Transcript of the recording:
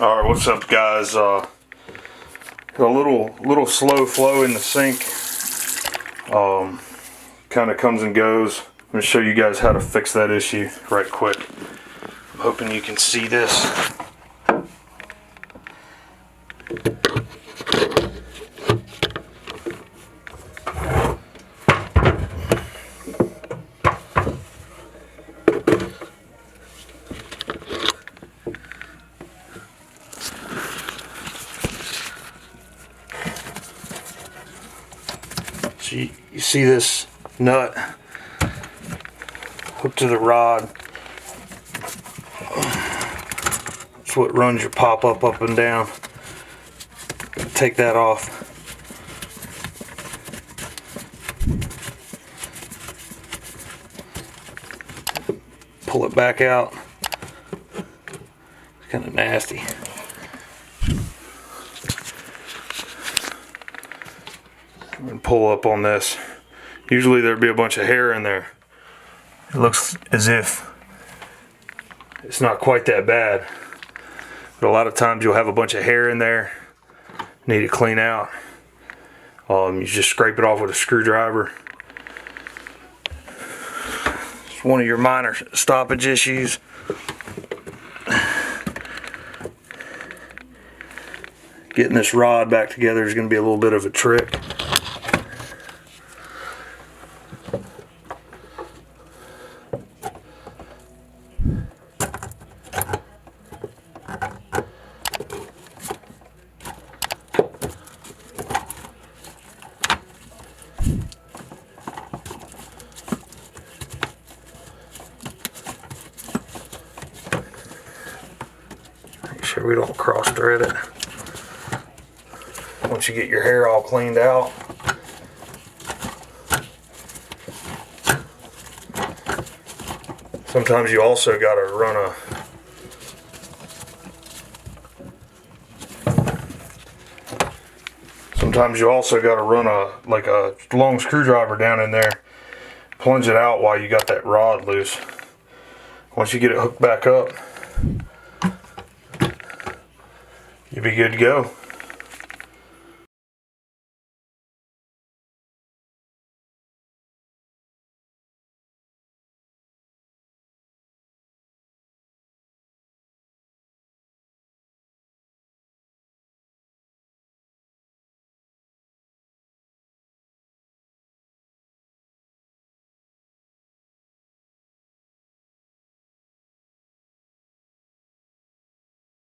Alright, what's up guys? A little slow flow in the sink. Kind of comes and goes. I'm going to show you guys how to fix that issue right quick. I'm hoping you can see this. So you see this nut hooked to the rod. That's what runs your pop-up up and down. Take that off. Pull it back out. It's kind of nasty. I'm going to pull up on this. Usually there'd be a bunch of hair in there. It looks as if it's not quite that bad. But a lot of times you'll have a bunch of hair in there. Need to clean out. You just scrape it off with a screwdriver. It's one of your minor stoppage issues. Getting this rod back together is going to be a little bit of a trick. Make sure we don't cross thread it. Once you get your hair all cleaned out, sometimes you also got to run a like a long screwdriver down in there, plunge it out while you got that rod loose. Once you get it hooked back up, you'll be good to go.